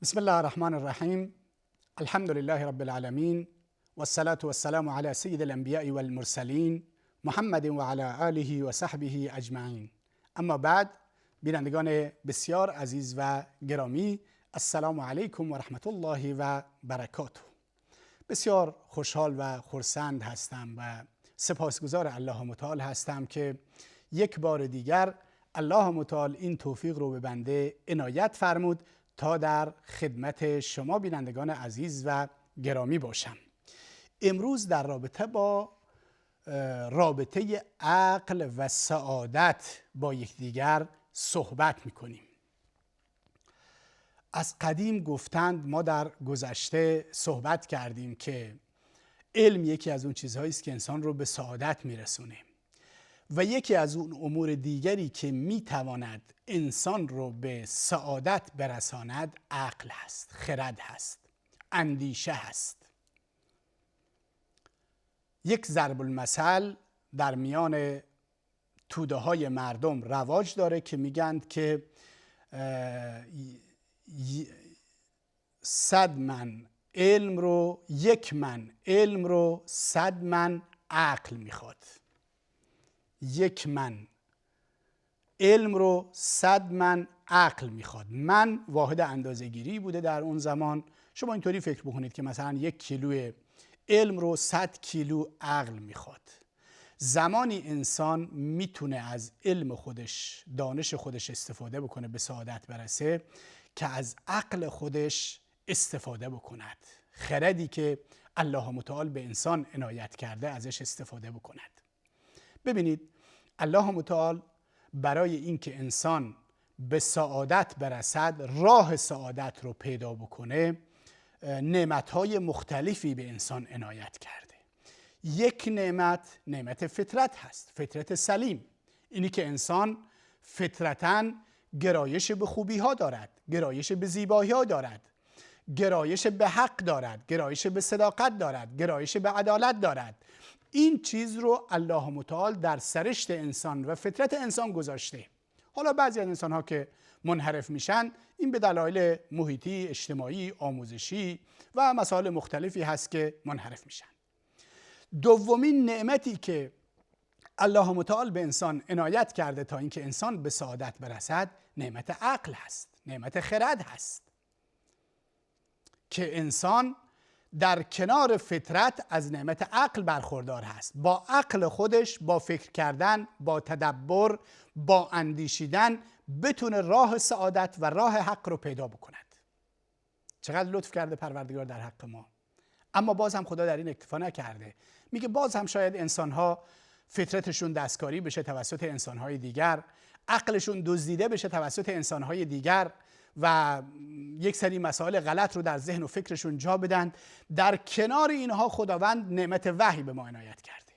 بسم الله الرحمن الرحیم. الحمد لله رب العالمین والصلاة والسلام علی سید الانبیاء والمرسلین محمد و علی آله و صحبه اجمعین. اما بعد، بینندگان بسیار عزیز و گرامی، السلام علیکم و رحمت الله و برکاته. بسیار خوشحال و خرسند هستم و سپاسگزار الله متعال هستم که یک بار دیگر الله متعال این توفیق رو به بنده عنایت فرمود تا در خدمت شما بینندگان عزیز و گرامی باشم. امروز در رابطه با رابطه عقل و سعادت با یکدیگر صحبت میکنیم. از قدیم گفتند، ما در گذشته صحبت کردیم که علم یکی از اون چیزهایی است که انسان رو به سعادت میرسونه و یکی از اون امور دیگری که میتواند انسان رو به سعادت برساند عقل هست، خرد هست، اندیشه هست. یک ضرب المثل در میان توده های مردم رواج داره که میگند که 100 من علم رو، 1 من علم رو 100 من عقل میخواد. 1 من علم رو 100 من عقل میخواد. من واحد اندازه گیری بوده در اون زمان. شما اینطوری فکر بکنید که مثلا 1 کیلو علم رو 100 کیلو عقل میخواد. زمانی انسان میتونه از علم خودش، دانش خودش استفاده بکنه به سعادت برسه که از عقل خودش استفاده بکند. خردی که الله متعال به انسان عنایت کرده ازش استفاده بکند. ببینید، الله متعال برای اینکه انسان به سعادت برسد، راه سعادت رو پیدا بکنه، نعمت‌های مختلفی به انسان عنایت کرده. یک نعمت فطرت هست، فطرت سلیم. اینی که انسان فطرتاً گرایش به خوبی ها دارد، گرایش به زیبایی ها دارد، گرایش به حق دارد، گرایش به صداقت دارد، گرایش به عدالت دارد. این چیز رو الله متعال در سرشت انسان و فطرت انسان گذاشته. حالا بعضی از انسان ها که منحرف میشن، این به دلایل محیطی، اجتماعی، آموزشی و مسائل مختلفی هست که منحرف میشن. دومین نعمتی که الله متعال به انسان عنایت کرده تا اینکه انسان به سعادت برسد، نعمت عقل هست، نعمت خرد هست که انسان در کنار فطرت از نعمت عقل برخوردار هست. با عقل خودش، با فکر کردن، با تدبر، با اندیشیدن بتونه راه سعادت و راه حق رو پیدا بکند. چقدر لطف کرده پروردگار در حق ما. اما باز هم خدا در این اکتفا نکرده. میگه باز هم شاید انسانها فطرتشون دستکاری بشه توسط انسانهای دیگر، عقلشون دزدیده بشه توسط انسانهای دیگر و یک سری مسائل غلط رو در ذهن و فکرشون جا بدن. در کنار اینها خداوند نعمت وحی به ما عنایت کرده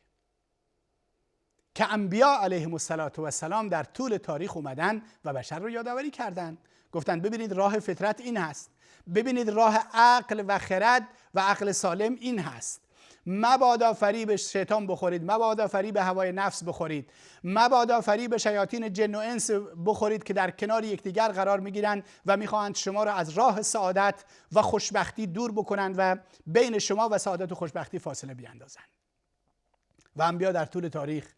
که انبیا علیهم السلام در طول تاریخ اومدن و بشر رو یادآوری کردن. گفتن ببینید راه فطرت این هست، ببینید راه عقل و خرد و عقل سالم این هست. مبادا فریب شیطان بخورید، مبادا فریب هوای نفس بخورید، مبادا فریب شیاطین جن و انس بخورید که در کنار یکدیگر قرار میگیرند و میخواهند شما را از راه سعادت و خوشبختی دور بکنند و بین شما و سعادت و خوشبختی فاصله بیاندازند. و انبیا در طول تاریخ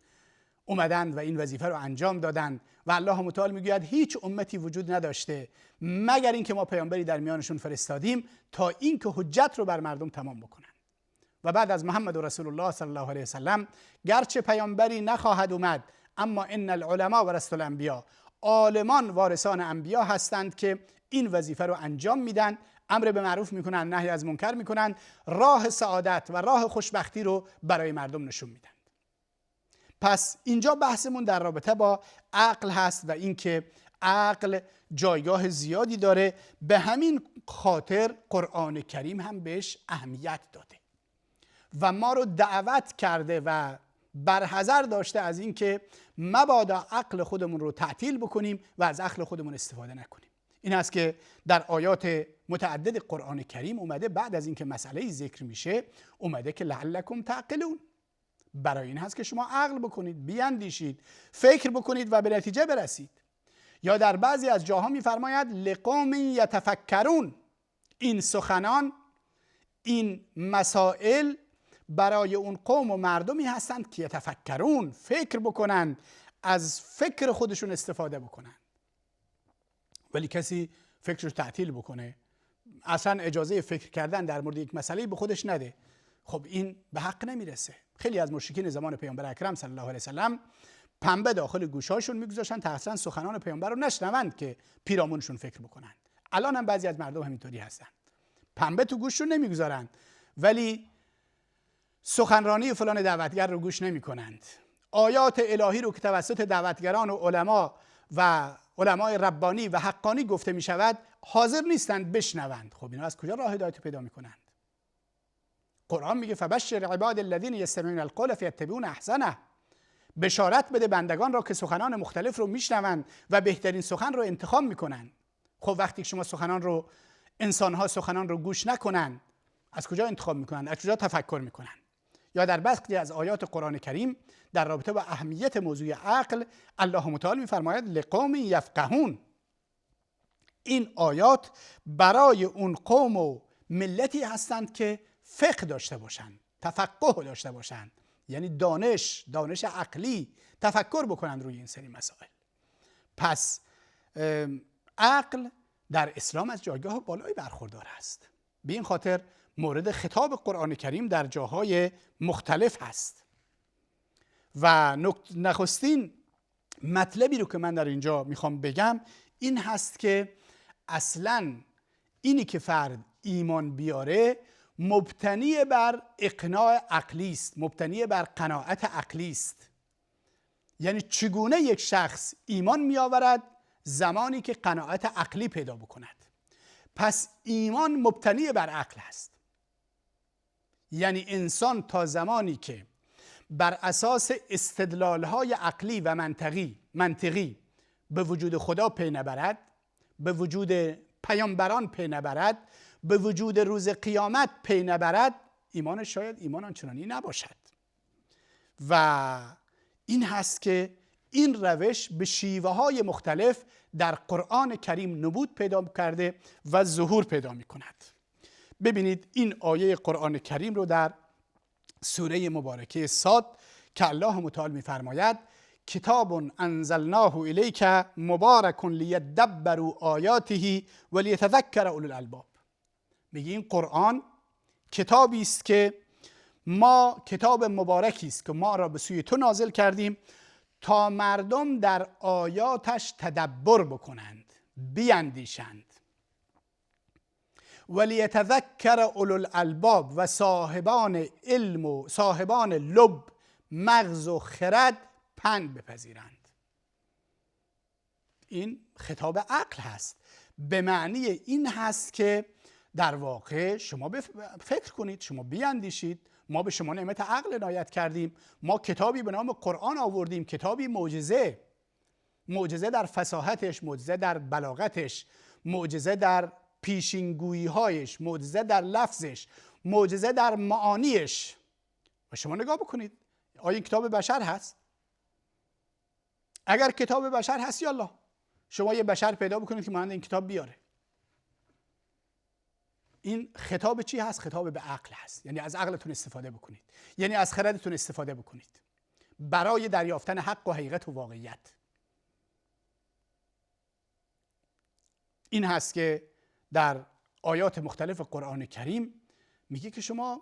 اومدند و این وظیفه رو انجام دادند و الله متعال میگوید هیچ امتی وجود نداشته مگر اینکه ما پیامبری در میانشون فرستادیم تا اینکه حجت رو بر مردم تمام بکنند. و بعد از محمد و رسول الله صلی الله علیه وسلم گرچه پیامبری نخواهد اومد، اما ان العلماء ورثه الانبیاء، عالمان وارثان انبیا هستند که این وظیفه رو انجام میدن، امر به معروف میکنن، نهی از منکر میکنن، راه سعادت و راه خوشبختی رو برای مردم نشون میدن. پس اینجا بحثمون در رابطه با عقل هست و اینکه عقل جایگاه زیادی داره. به همین خاطر قرآن کریم هم بهش اهمیت داده و ما رو دعوت کرده و برحذر داشته از اینکه مبادا عقل خودمون رو تعطیل بکنیم و از عقل خودمون استفاده نکنیم. این است که در آیات متعدد قرآن کریم اومده، بعد از اینکه مسئله ذکر میشه اومده که لعلکم تعقلون، برای این هست که شما عقل بکنید، بیاندیشید، فکر بکنید و به نتیجه برسید. یا در بعضی از جاها میفرماید لقوم یتفکرون، این سخنان، این مسائل برای اون قوم و مردمی هستند که یتفکرون، فکر بکنند، از فکر خودشون استفاده بکنند. ولی کسی فکرش تعطیل بکنه، اصلا اجازه فکر کردن در مورد یک مسئله به خودش نده، خب این به حق نمیرسه. خیلی از مشرکین زمان پیامبر اکرم صلی الله علیه وسلم پنبه داخل گوشاشون میگذاشتن تا اصلا سخنان پیامبر رو نشنوند که پیرامونشون فکر بکنند. الان هم بعضی از مردم همینطوری هستن، پنبه تو گوششون نمیگذارند ولی سخنرانی فلان دعوتگر رو گوش نمیکنند. آیات الهی رو که توسط دعوتگران و علمای ربانی و حقانی گفته می شود حاضر نیستند بشنوند. خب اینا از کجا راه هدایت پیدا میکنند؟ قرآن میگه فبشر عباد الذین یستمعون القول فیتبعون احسنه، بشارت بده بندگان را که سخنان مختلف رو میشنوند و بهترین سخن رو انتخاب میکنند. خب وقتی شما انسانها سخنان رو گوش نکنند، از کجا انتخاب میکنند؟ از کجا تفکر میکنند؟ یا در بعضی از آیات قرآن کریم در رابطه با اهمیت موضوع عقل الله متعال میفرماید لقوم یفقهون. این آیات برای اون قوم و ملتی هستند که فقه داشته باشند، تفقه داشته باشند، یعنی دانش عقلی، تفکر بکنند روی این سری مسائل. پس عقل در اسلام از جایگاه بالایی برخوردار است. به این خاطر مورد خطاب قرآن کریم در جاهای مختلف هست و نخستین مطلبی رو که من در اینجا میخوام بگم این هست که اصلاً اینی که فرد ایمان بیاره مبتنی بر اقناع عقلی است، مبتنی بر قناعت عقلی است. یعنی چگونه یک شخص ایمان میآورد؟ زمانی که قناعت عقلی پیدا بکند. پس ایمان مبتنی بر عقل است. یعنی انسان تا زمانی که بر اساس استدلال‌های عقلی و منطقی به وجود خدا پی نبرد، به وجود پیامبران پی نبرد، به وجود روز قیامت پی نبرد، ایمانش شاید ایمان آنچنانی نباشد. و این هست که این روش به شیوه‌های مختلف در قرآن کریم نبوت پیدا کرده و ظهور پیدا می‌کند. ببینید این آیه قرآن کریم رو در سوره مبارکه صاد که الله متعال می‌فرماید کتاب انزلناه الیک مبارک لیدبروا آیاته ولیتذکر اولو الالباب. میگه این قرآن کتابی است که کتاب مبارکی است که ما را به سوی تو نازل کردیم تا مردم در آیاتش تدبر بکنند، بیندیشند. ولیتذکر اولو الالباب، و صاحبان علم و صاحبان لب، مغز و خرد پند بپذیرند. این خطاب عقل هست. به معنی این هست که در واقع شما فکر کنید، شما بیاندیشید. ما به شما نعمت عقل عنایت کردیم، ما کتابی به نام قرآن آوردیم، کتابی معجزه در فصاحتش، معجزه در بلاغتش، معجزه در پیشینگویی‌هایش، معجزه در لفظش، معجزه در معانیش. و شما نگاه بکنید آیا این کتاب بشر هست؟ اگر کتاب بشر هست یالله شما یه بشر پیدا بکنید که مانند این کتاب بیاره. این خطاب چی هست؟ خطاب به عقل هست. یعنی از عقلتون استفاده بکنید، یعنی از خردتون استفاده بکنید برای دریافتن حق و حقیقت و واقعیت. این هست که در آیات مختلف قرآن کریم میگه که شما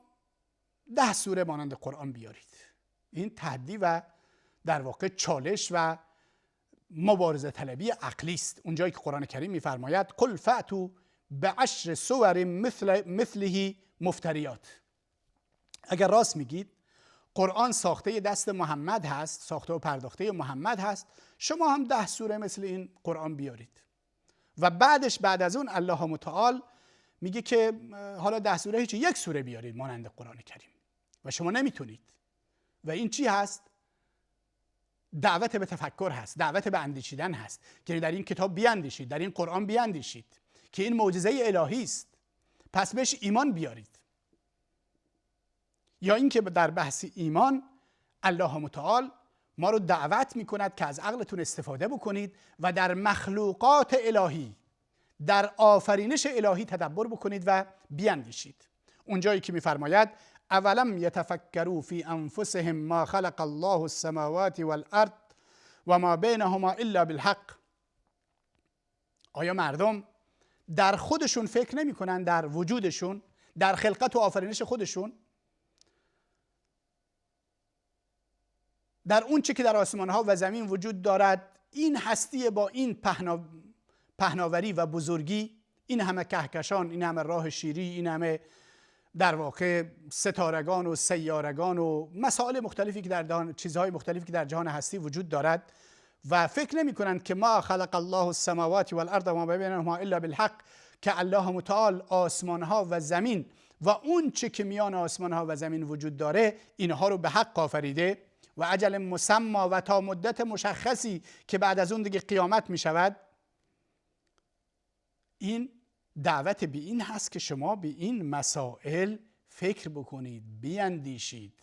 10 سوره مانند قرآن بیارید. این تحدی و در واقع چالش و مبارزه طلبی عقلی است. اونجایی که قرآن کریم میفرماید قل فأتوا بعشر سور مثله مفتریات. اگر راست میگید قرآن ساخته دست محمد هست، ساخته و پرداخته محمد هست، شما هم 10 سوره مثل این قرآن بیارید. و بعد از اون الله متعال میگه که حالا 10 سوره هیچ، 1 سوره بیارید مانند قرآن کریم. و شما نمیتونید. و این چی هست؟ دعوت به تفکر هست، دعوت به اندیشیدن هست که در این کتاب بیاندیشید، در این قرآن بیاندیشید که این معجزه الهی است، پس بهش ایمان بیارید. یا اینکه در بحث ایمان الله متعال ما رو دعوت میکند که از عقلتون استفاده بکنید و در مخلوقات الهی، در آفرینش الهی تدبر بکنید و بیاندیشید. اونجایی که میفرماید اولم یتفکروا فی انفسهم ما خلق الله السماوات والارض و ما بینهما الا بالحق. آیا مردم در خودشون فکر نمی کنن، در وجودشون، در خلقت و آفرینش خودشون، در اون چه که در آسمان ها و زمین وجود دارد، این هستی با این پهناوری و بزرگی، این همه کهکشان، این همه راه شیری، این همه در واقع ستارگان و سیارگان و مسائل مختلفی که در چیزهای مختلفی که در جهان هستی وجود دارد و فکر نمی کنند که ما خلق الله السماوات والارض و ما بینهما الا بالحق، که الله متعال آسمان ها و زمین و اون چه که میان آسمان ها و زمین وجود داره اینها رو به حق آفریده و اجل مسمى و تا مدت مشخصی که بعد از اون دیگه قیامت می شود. این دعوت به این هست که شما به این مسائل فکر بکنید، بیاندیشید.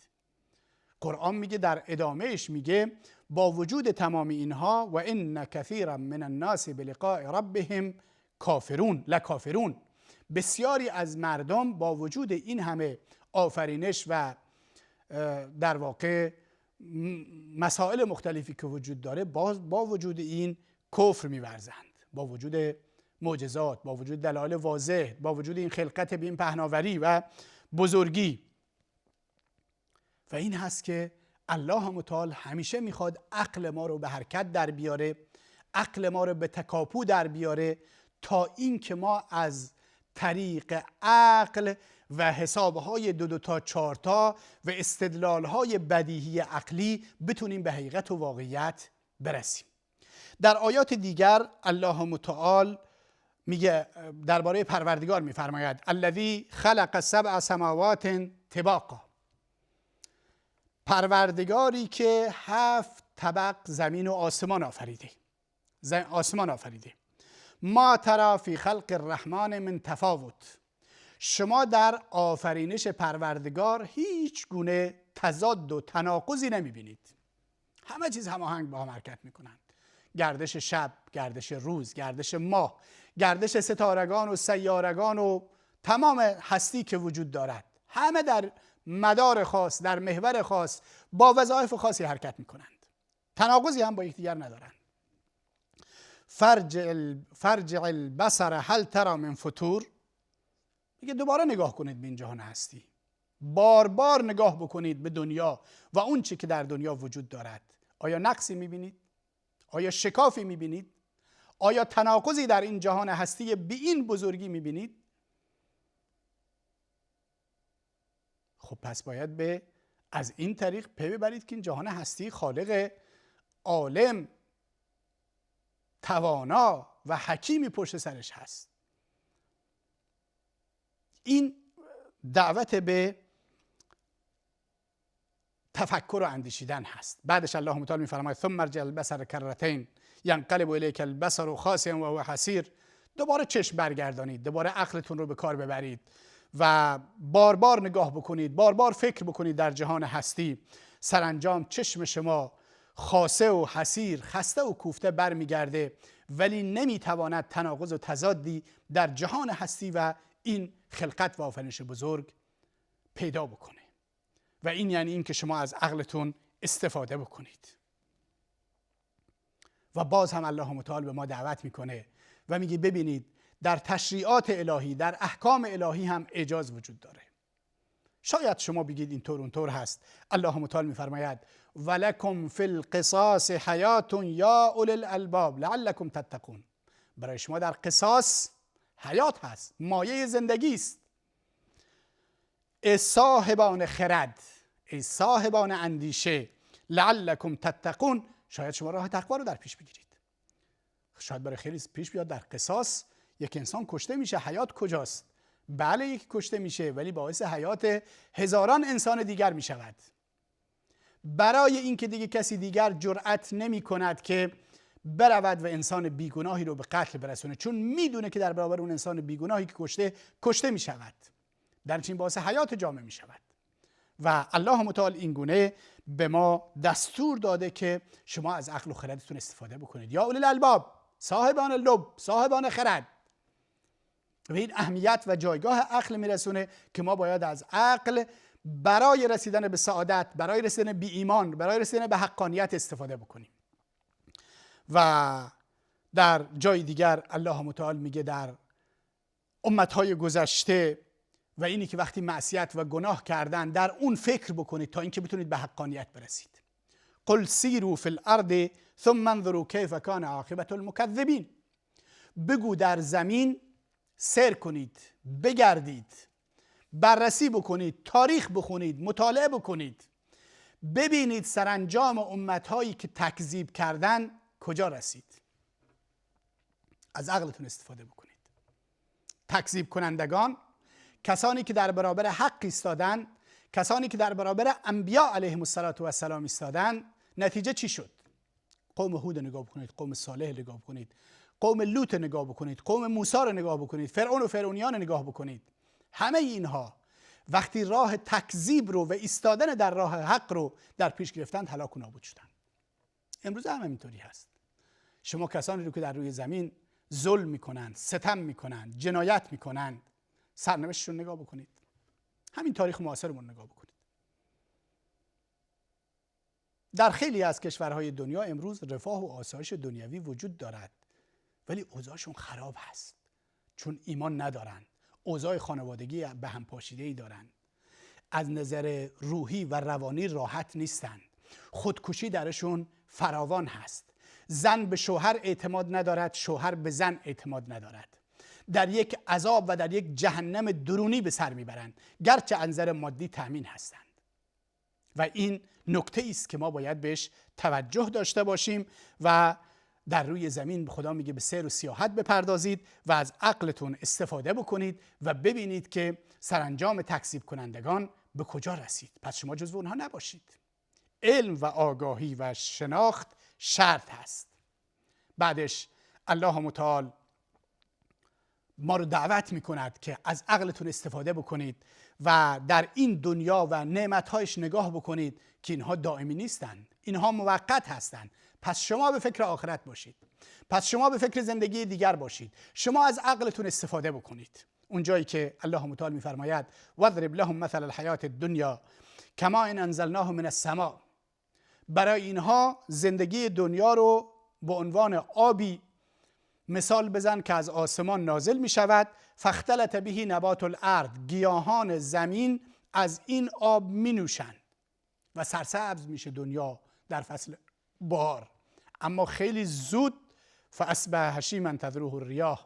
قرآن میگه در ادامهش میگه با وجود تمام اینها و ان کثیرا من الناس بلقاء ربهم کافرون لکافرون، بسیاری از مردم با وجود این همه آفرینش و در واقع مسائل مختلفی که وجود داره با وجود این کفر می‌ورزند، با وجود معجزات، با وجود دلایل واضح، با وجود این خلقت به این پهناوری و بزرگی. و این هست که الله متعال همیشه میخواد عقل ما رو به حرکت در بیاره، عقل ما رو به تکاپو در بیاره، تا این که ما از طریق عقل و حسابهای دو تا چهار تا و استدلالهای بدیهی عقلی بتونیم به حقیقت و واقعیت برسیم. در آیات دیگر الله متعال میگه درباره پروردگار میفرماید الذی خلق سبع سماوات طباقا، پروردگاری که 7 طبق زمین و آسمان آفریده. ما ترى فی خلق الرحمن من تفاوت، شما در آفرینش پروردگار هیچ گونه تضاد و تناقضی نمیبینید. همه چیز هماهنگ با هم حرکت میکنند. گردش شب، گردش روز، گردش ماه، گردش ستارگان و سیارگان و تمام هستی که وجود دارد، همه در مدار خاص، در محور خاص، با وظایف خاصی حرکت میکنند. تناقضی هم با یکدیگر ندارند. فرجع البصر هل ترى من فطور، میگه دوباره نگاه کنید به این جهان هستی، بار بار نگاه بکنید به دنیا و اون چی که در دنیا وجود دارد. آیا نقصی میبینید؟ آیا شکافی میبینید؟ آیا تناقضی در این جهان هستی به این بزرگی میبینید؟ خب پس باید از این طریق پی ببرید که این جهان هستی خالق عالم، توانا و حکیمی پشت سرش هست. این دعوت به تفکر و اندیشیدن هست. بعدش الله متعال میفرماید ثم ارجع البصر کرتین ینقلب الیک البصر خاسئا وهو حسیر، دوباره چشم برگردانید، دوباره عقلتون رو به کار ببرید و بار بار نگاه بکنید، بار بار فکر بکنید در جهان هستی. سرانجام چشم شما خاسئ و حسیر، خسته و کوفته برمیگرده، ولی نمیتواند تناقض و تضادی در جهان هستی و این خلقت و آفرینش بزرگ پیدا بکنه. و این یعنی این که شما از عقلتون استفاده بکنید. و باز هم الله متعال به ما دعوت میکنه و میگه ببینید در تشریعات الهی، در احکام الهی هم اعجاز وجود داره. شاید شما بگید اینطور اونطور هست. الله متعال میفرماید ولکم فی القصاص حیات یا اولی الالباب لعلکم تتقون، برای شما در قصاص حیات هست، مایه زندگی است. ای صاحبان خرد، ای صاحبان اندیشه، لعلکم تتقون، شاید شما راه تقوا رو در پیش بگیرید. شاید برای خیلی پیش بیاد در قصاص یک انسان کشته میشه، حیات کجاست؟ بله یک کشته میشه، ولی باعث حیات هزاران انسان دیگر میشود. برای اینکه دیگه کسی دیگر جرأت نمی کند که برود و انسان بیگناهی رو به قتل برسونه، چون میدونه که در برابر اون انسان بیگناهی که کشته می شود، در چین باعث حیات جامعه می شود. و الله متعال این گونه به ما دستور داده که شما از عقل و خردتون استفاده بکنید. یا اولی الالباب، صاحبان لب، صاحبان خرد. و این اهمیت و جایگاه عقل میرسونه که ما باید از عقل برای رسیدن به سعادت، برای رسیدن به ایمان، برای رسیدن به حقانیت استفاده بکنیم. و در جای دیگر الله متعال میگه در امتهای گذشته و اینی که وقتی معصیت و گناه کردن در اون فکر بکنید تا اینکه بتونید به حقانیت برسید. قل سیروا فی الارض ثم انظروا کیف کان عاقبة المکذبین. بگو در زمین سیر کنید، بگردید، بررسی بکنید، تاریخ بخونید، مطالعه بکنید، ببینید سرانجام امتهایی که تکذیب کردن کجا رسید. از عقلتون استفاده بکنید. تکذیب کنندگان، کسانی که در برابر حق ایستادن، کسانی که در برابر انبیا علیهم السلام ایستادن، نتیجه چی شد؟ قوم هود نگاه بکنید، قوم صالح نگاه بکنید، قوم لوط نگاه بکنید، قوم موسی رو نگاه بکنید، فرعون و فرعونیان نگاه بکنید. همه اینها وقتی راه تکذیب رو و ایستادن در راه حق رو در پیش گرفتن، هلاک و نابود شدن. امروز هم اینطوری هست. شما کسانی رو که در روی زمین ظلم میکنند، ستم میکنند، جنایت میکنند، سرنوشتشون نگاه بکنید. همین تاریخ معاصرمون نگاه بکنید. در خیلی از کشورهای دنیا امروز رفاه و آسایش دنیوی وجود دارد، ولی اوضاعشون خراب هست، چون ایمان ندارن، اوضاع خانوادگی به هم پاشیده‌ای دارن، از نظر روحی و روانی راحت نیستن، خودکشی درشون فراوان هست، زن به شوهر اعتماد ندارد، شوهر به زن اعتماد ندارد، در یک عذاب و در یک جهنم درونی به سر میبرند، گرچه از نظر مادی تأمین هستند. و این نکته است که ما باید بهش توجه داشته باشیم و در روی زمین خدا میگه به سیر و سیاحت بپردازید و از عقلتون استفاده بکنید و ببینید که سرانجام تکذیب کنندگان به کجا رسید. پس شما جزو اونها نباشید. علم و آگاهی و شناخت شرط هست. بعدش الله متعال ما رو دعوت میکند که از عقلتون استفاده بکنید و در این دنیا و نعمتهایش نگاه بکنید که اینها دائمی نیستن، اینها موقت هستن. پس شما به فکر آخرت باشید، پس شما به فکر زندگی دیگر باشید، شما از عقلتون استفاده بکنید. اون جایی که الله متعال میفرماید واضرب لهم مثل الحیات الدنیا کما ان انزلناه من السماء، برای اینها زندگی دنیا رو به عنوان آبی مثال بزن که از آسمان نازل می شود، فاختلط به نبات الارض، گیاهان زمین از این آب می نوشند و سرسبز میشه دنیا در فصل بهار، اما خیلی زود فاصبح هشیما تذروه الریاح،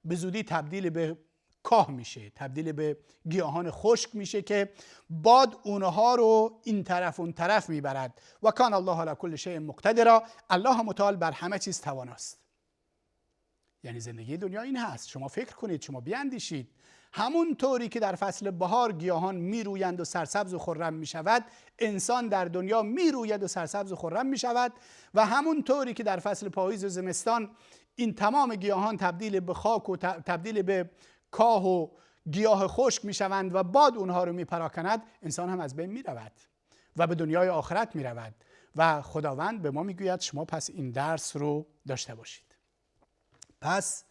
به زودی تبدیل به کاه میشه، تبدیل به گیاهان خشک میشه که باد اونها رو این طرف اون طرف میبرد. و کان الله علی کل شیء مقتدرا، الله متعال بر همه چیز تواناست. یعنی زندگی دنیا این هست. شما فکر کنید، شما بیاندیشید. همون طوری که در فصل بهار گیاهان میرویند و سرسبز و خرم میشود، انسان در دنیا میروید و سرسبز و خرم میشود، و همون طوری که در فصل پاییز و زمستان این تمام گیاهان تبدیل به خاک و تبدیل به کاه و گیاه خشک میشوند و باد اونها رو میپراکند، انسان هم از بین میرود و به دنیای آخرت میرود. و خداوند به ما میگوید شما پس این درس رو داشته باشید. پس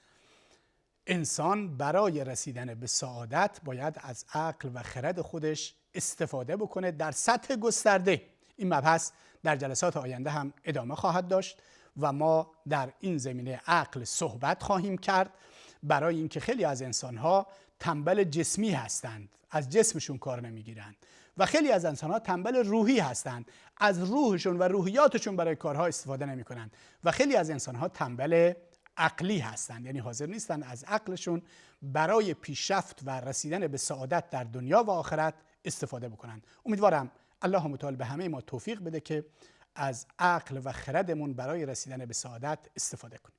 انسان برای رسیدن به سعادت باید از عقل و خرد خودش استفاده بکنه در سطح گسترده. این مبحث در جلسات آینده هم ادامه خواهد داشت و ما در این زمینه عقل صحبت خواهیم کرد، برای اینکه خیلی از انسانها تنبل جسمی هستند، از جسمشون کار نمیگیرند، و خیلی از انسانها تنبل روحی هستند، از روحشون و روحیاتشون برای کارها استفاده نمیکنند، و خیلی از انسانها تنبل عقلی هستند، یعنی حاضر نیستند از عقلشون برای پیشرفت و رسیدن به سعادت در دنیا و آخرت استفاده بکنند. امیدوارم الله متعال به همه ما توفیق بده که از عقل و خردمون برای رسیدن به سعادت استفاده کنیم.